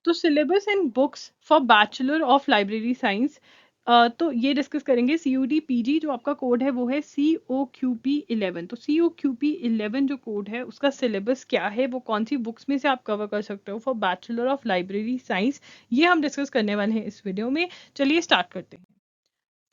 तो syllabus and books for bachelor of library science, तो ये डिस्कस करेंगे। CUD PG जो आपका कोड है वो है COQP11। तो COQP11 जो कोड है उसका सिलेबस क्या है, वो कौन सी बुक्स में से आप कवर कर सकते हो for bachelor of library science, ये हम डिस्कस करने वाले हैं इस वीडियो में। चलिए स्टार्ट करते हैं।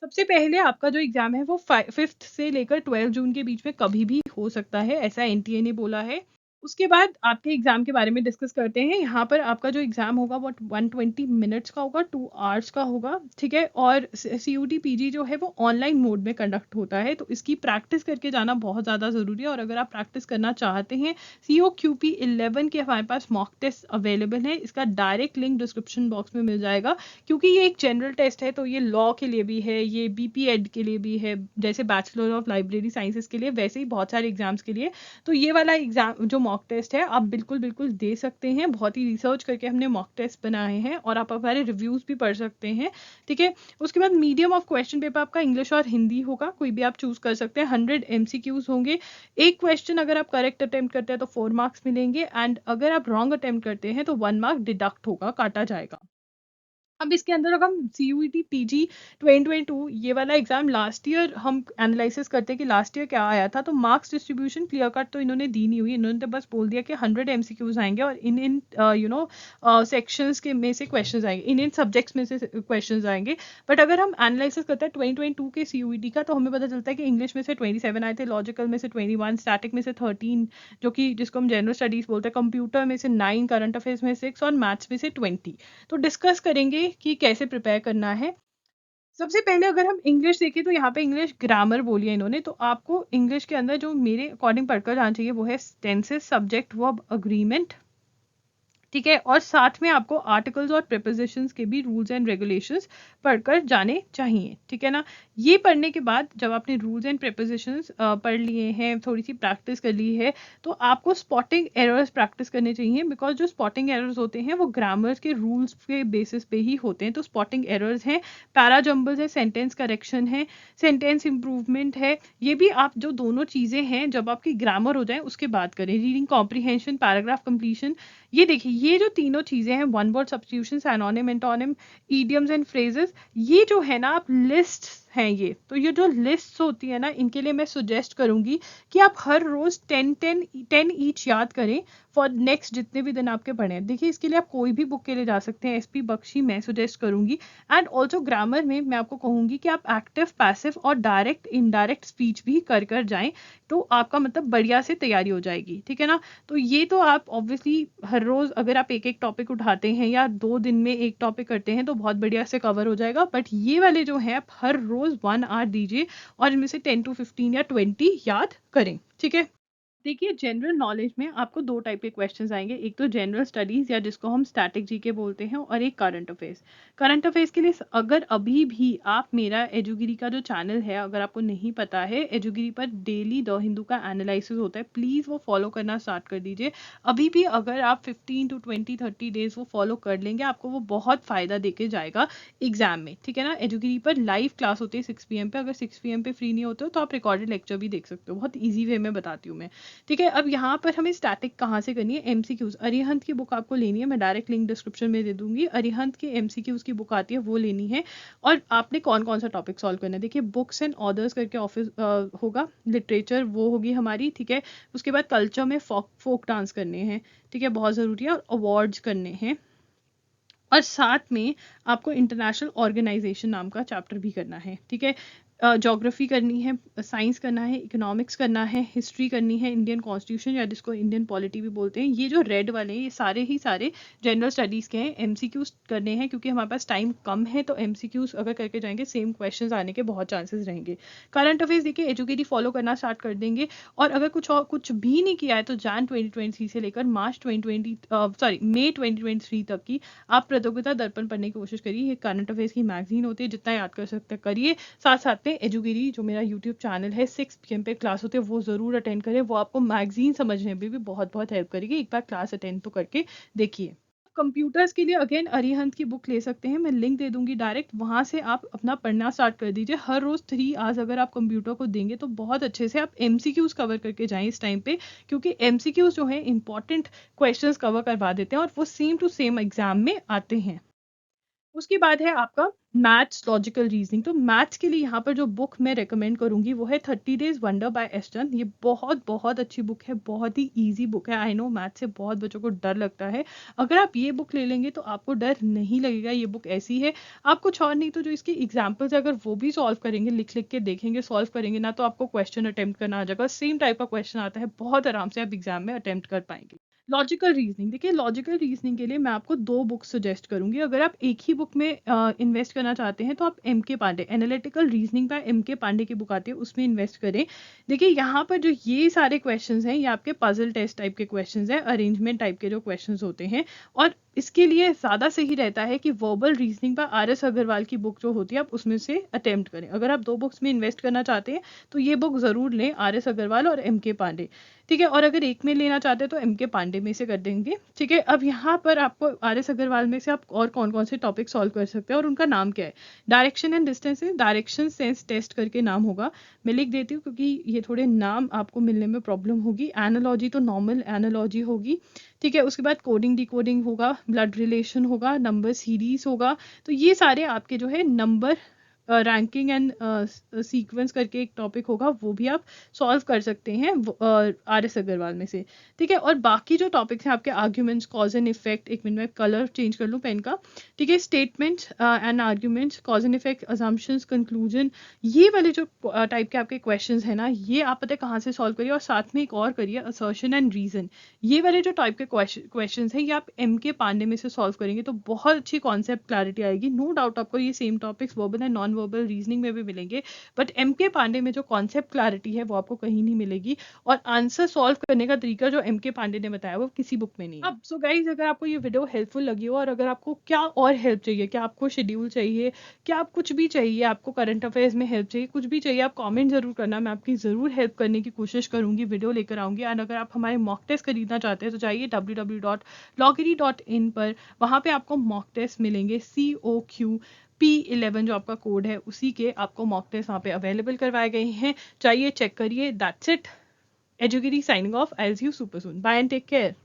सबसे पहले आपका जो एग्जाम है वो 5th से लेकर 12 जून के बीच में कभी भी हो सकता है, ऐसा NTA ने बोला है। उसके बाद आपके एग्जाम के बारे में डिस्कस करते हैं। यहाँ पर आपका जो एग्जाम होगा वो 120 मिनट्स का होगा, 2 आवर्स का होगा, ठीक है। और CUD PG जो है वो ऑनलाइन मोड में कंडक्ट होता है, तो इसकी प्रैक्टिस करके जाना बहुत ज़्यादा ज़रूरी है। और अगर आप प्रैक्टिस करना चाहते हैं, COQP11 के हमारे पास मॉक टेस्ट अवेलेबल है, इसका डायरेक्ट लिंक डिस्क्रिप्शन बॉक्स में मिल जाएगा। क्योंकि ये एक जनरल टेस्ट है, तो ये लॉ के लिए भी है, ये BPEd के लिए भी है, जैसे बैचलर ऑफ लाइब्रेरी साइंसेस के लिए, वैसे ही बहुत सारे एग्जाम्स के लिए। तो ये वाला एग्जाम जो मॉक टेस्ट है आप बिल्कुल बिल्कुल दे सकते हैं। बहुत ही रिसर्च करके हमने मॉक टेस्ट बनाए हैं और आप हमारे रिव्यूज भी पढ़ सकते हैं, ठीक है। उसके बाद मीडियम ऑफ क्वेश्चन पेपर आपका इंग्लिश और हिंदी होगा, कोई भी आप चूज कर सकते हैं। 100 MCQs होंगे। एक क्वेश्चन अगर आप करेक्ट अटेम्प्ट करते हैं तो 4 मार्क्स मिलेंगे, एंड अगर आप रॉन्ग अटेम्प्ट करते हैं तो 1 मार्क डिडक्ट होगा, काटा जाएगा। अब इसके अंदर अगर हम CUET PG 2022 ये वाला एग्जाम लास्ट ईयर हम एनालिसिस करते हैं कि लास्ट ईयर क्या आया था, तो मार्क्स डिस्ट्रीब्यूशन क्लियर कट तो इन्होंने दी नहीं हुई। इन्होंने तो बस बोल दिया कि 100 MCQs आएंगे और इन इन सेक्शंस के में से क्वेश्चंस आएंगे, इन इन सब्जेक्ट्स में से क्वेश्चंस आएंगे। बट अगर हम एनालिसिस करते हैं 2022 के CUET का, तो हमें पता चलता है कि इंग्लिश में से 27 आए थे, लॉजिकल में से 21, स्टैटिक में से 13 जो कि जिसको हम जनरल स्टडीज बोलते हैं, कंप्यूटर में से 9, करंट अफेयर्स में 6 और मैथ्स में से 20। तो डिस्कस करेंगे कि कैसे प्रिपेयर करना है। सबसे पहले अगर हम इंग्लिश देखें तो यहाँ पे इंग्लिश ग्रामर बोली है इन्होंने, तो आपको इंग्लिश के अंदर जो मेरे अकॉर्डिंग पढ़कर जाना चाहिए वो है टेंसेस, सब्जेक्ट, वर्ब, अग्रीमेंट, ठीक है। और साथ में आपको आर्टिकल्स और प्रीपोजिशंस के भी रूल्स एंड रेगुलेशंस पढ़कर जाने चाहिए, ठीक है ना। ये पढ़ने के बाद जब आपने रूल्स एंड प्रीपोजिशंस पढ़ लिए हैं, थोड़ी सी प्रैक्टिस कर ली है, तो आपको स्पॉटिंग एरर्स प्रैक्टिस करने चाहिए। बिकॉज जो स्पॉटिंग एरर्स होते हैं वो ग्रामर के रूल्स के बेसिस पे ही होते हैं। तो स्पॉटिंग एरर्स हैं, पैराजम्बल्स है, सेंटेंस करेक्शन है, सेंटेंस इंप्रूवमेंट है। ये भी आप जो दोनों चीज़ें हैं जब आपकी ग्रामर हो जाए उसके बाद करें। रीडिंग कॉम्प्रीहेंशन, पैराग्राफ कंप्लीशन, ये देखिए ये जो तीनों चीजें हैं, one word substitution, anonym, antonym, idioms and phrases, ये जो है ना आप लिस्ट हैं ये, तो ये जो लिस्ट होती है ना, इनके लिए मैं सुजेस्ट करूंगी कि आप हर रोज 10 ईच याद करें फॉर नेक्स्ट जितने भी दिन आपके पढ़े हैं। देखिए इसके लिए आप कोई भी बुक के लिए जा सकते हैं, SP बख्शी मैं सुजेस्ट करूंगी। एंड ऑल्सो ग्रामर में मैं आपको कहूंगी कि आप एक्टिव, पैसिव और डायरेक्ट इनडायरेक्ट स्पीच भी कर जाएं, तो आपका मतलब बढ़िया से तैयारी हो जाएगी, ठीक है ना। तो ये तो आप ऑब्वियसली हर रोज अगर आप एक एक टॉपिक उठाते हैं या 2 दिन में एक टॉपिक करते हैं तो बहुत बढ़िया से कवर हो जाएगा। बट ये वाले जो है आप हर रोज 1 आवर दीजिए और इनमें से 10 to 15 या 20 याद करें, ठीक है। देखिए जनरल नॉलेज में आपको 2 टाइप के क्वेश्चंस आएंगे, एक तो जनरल स्टडीज या जिसको हम स्टैटिक जीके बोलते हैं, और एक करंट अफेयर्स। करंट अफेयर्स के लिए अगर अभी भी आप मेरा एजुगिरी का जो चैनल है अगर आपको नहीं पता है, एजुगिरी पर डेली द हिंदू का एनालिसिस होता है, प्लीज़ वो फॉलो करना स्टार्ट कर दीजिए। अभी भी अगर आप 15 to 20 30 डेज वो फॉलो कर लेंगे, आपको वो बहुत फ़ायदा देके जाएगा एग्जाम में, ठीक है ना। एजुगिरी पर लाइव क्लास होती है 6 PM पे, अगर 6 PM पे फ्री नहीं होते हो तो आप रिकॉर्डेड लेक्चर भी देख सकते हो, बहुत ईजी वे में बताती हूँ मैं, ठीक है। अब यहाँ पर हमें स्टैटिक कहाँ से करनी है, MCQs, अरिहंत की बुक आपको लेनी है, मैं डायरेक्ट लिंक डिस्क्रिप्शन में दे दूंगी। अरिहंत के MCQs की बुक आती है, वो लेनी है। और आपने कौन कौन सा टॉपिक सॉल्व करना है, देखिए बुक्स एंड ऑथर्स करके ऑफिस होगा, लिटरेचर वो होगी हमारी, ठीक है। उसके बाद कल्चर में फोक डांस करने हैं, ठीक है, बहुत ज़रूरी है, और अवार्ड्स करने हैं। और साथ में आपको इंटरनेशनल ऑर्गेनाइजेशन नाम का चैप्टर भी करना है, ठीक है। ज्योग्राफी करनी है, साइंस करना है, इकोनॉमिक्स करना है, हिस्ट्री करनी है, इंडियन कॉन्स्टिट्यूशन या जिसको इंडियन पॉलिटी भी बोलते हैं। ये जो रेड वाले हैं ये सारे ही सारे जनरल स्टडीज़ के हैं। MCQs करने हैं क्योंकि हमारे पास टाइम कम है, तो MCQs अगर करके जाएंगे सेम क्वेश्चन आने के बहुत चांसेस रहेंगे। करंट अफेयर्स देखिए एजुकेटी फॉलो करना स्टार्ट कर देंगे। और अगर कुछ भी नहीं किया है तो Jan 2023 से लेकर मार्च 2020 सॉरी May 2023 तक की आप प्रतियोगिता दर्पण पढ़ने की कोशिश करिए। ये करंट अफेयर्स की मैगजीन होती है, जितना याद कर सकते हैं करिए। साथ साथ में एजुगिरी जो मेरा यूट्यूब चैनल है, 6 PM पे क्लास होती है, वो ज़रूर अटेंड करें, वो आपको मैगजीन समझने में भी बहुत बहुत हेल्प करेगी। एक बार क्लास अटेंड तो करके देखिए। कंप्यूटर्स के लिए अगेन अरिहंत की बुक ले सकते हैं, मैं लिंक दे दूंगी डायरेक्ट, वहां से आप अपना पढ़ना स्टार्ट कर दीजिए। हर रोज 3 आवर्स अगर आप कंप्यूटर को देंगे तो बहुत अच्छे से आप एमसीक्यूज कवर करके जाएं इस टाइम पे, क्योंकि एमसीक्यूज जो है इंपॉर्टेंट क्वेश्चंस कवर करवा देते हैं और वो सेम टू सेम एग्जाम में आते हैं। उसके बाद है आपका मैथ्स लॉजिकल रीजनिंग। तो मैथ्स के लिए यहाँ पर जो बुक मैं रेकमेंड करूंगी वो है 30 डेज वंडर बाय एस्टन। ये बहुत बहुत अच्छी बुक है, बहुत ही इजी बुक है। आई नो मैथ्स से बहुत बच्चों को डर लगता है, अगर आप ये बुक ले लेंगे तो आपको डर नहीं लगेगा। ये बुक ऐसी है, आप कुछ और नहीं तो जो इसके एग्जाम्पल्स है अगर वो भी सॉल्व करेंगे, लिख लिख के देखेंगे, सॉल्व करेंगे ना, तो आपको क्वेश्चन अटेम्प्ट करना आ जाएगा। सेम टाइप का क्वेश्चन आता है, बहुत आराम से आप एग्जाम में अटेम्प्ट कर पाएंगे। लॉजिकल रीजनिंग, देखिए लॉजिकल रीजनिंग के लिए मैं आपको 2 बुक्स सजेस्ट करूंगी। अगर आप एक ही बुक में इन्वेस्ट करना चाहते हैं तो आप M K Pandey, analytical reasoning by M K Pandey की बुक आती है, उसमें इन्वेस्ट करें। देखिए यहाँ पर जो ये सारे क्वेश्चंस हैं ये आपके पजल टेस्ट टाइप के क्वेश्चंस हैं, अरेंजमेंट टाइप के जो क्वेश्चंस होते हैं। और इसके लिए ज़्यादा सही रहता है कि verbal reasoning by R S Agarwal की बुक जो होती है आप उसमें से अटेम्प्ट करें। अगर आप 2 बुक्स में इन्वेस्ट करना चाहते हैं तो ये बुक ज़रूर लें, आर एस अग्रवाल और एम के पांडे। ठीक है, और अगर एक में लेना चाहते हैं तो एम के पांडे में से कर देंगे। ठीक है, अब यहाँ पर आपको आर एस अग्रवाल में से आप और कौन कौन से टॉपिक सॉल्व कर सकते हैं और उनका नाम क्या है। Direction and distance, direction sense test करके नाम होगा, मैं लिख देती हूँ क्योंकि ये थोड़े नाम आपको मिलने में प्रॉब्लम होगी। एनालॉजी तो नॉर्मल एनालॉजी होगी। ठीक है, उसके बाद कोडिंग डिकोडिंग होगा, ब्लड रिलेशन होगा, नंबर सीरीज होगा। तो ये सारे आपके जो है नंबर रैंकिंग एंड सीक्वेंस करके एक टॉपिक होगा, वो भी आप सॉल्व कर सकते हैं आर एस अग्रवाल में से। ठीक है, और बाकी जो टॉपिक्स हैं आपके आर्ग्यूमेंट्स, कॉज एंड इफेक्ट, एक मिनट में कलर चेंज कर लूँ पेन का। ठीक है, statements and arguments, cause and effect, assumptions, conclusion, ये वाले जो टाइप के आपके क्वेश्चंस हैं ना, ये आप पता है कहाँ से सॉल्व करिए। और साथ में एक और करिए, असर्शन एंड रीजन। ये वाले जो टाइप के क्वेश्चंस हैं ये आप एम के पांडे में से सॉल्व करेंगे तो बहुत अच्छी कॉन्सेप्ट क्लैरिटी आएगी। नो डाउट आपको ये same topics verbal and non verbal reasoning में भी मिलेंगे, बट एम के पांडे में जो कॉन्सेप्ट क्लैरिटी है वो आपको कहीं नहीं मिलेगी। और आंसर सॉल्व करने का तरीका जो एम के पांडे ने बताया वो किसी बुक में नहीं है। अब सो गाइज, अगर आपको ये वीडियो हेल्पफुल लगी हो और अगर आपको क्या और हेल्प चाहिए, क्या आपको शेड्यूल चाहिए, क्या आप कुछ भी चाहिए, आपको करंट अफेयर्स में हेल्प चाहिए, कुछ भी चाहिए, आप कमेंट जरूर करना, मैं आपकी ज़रूर हेल्प करने की कोशिश करूंगी, वीडियो लेकर आऊंगी। एंड अगर आप हमारे मॉक टेस्ट खरीदना चाहते हैं तो जाइए www.loggery.in पर, वहाँ पे आपको मॉक टेस्ट मिलेंगे। COQP11 जो आपका कोड है उसी के आपको मॉक टेस्ट वहाँ पे अवेलेबल करवाए गए हैं, चाहिए चेक करिए। दैट्स इट, एजुगिरी signing off, I will see you super soon, bye and take care.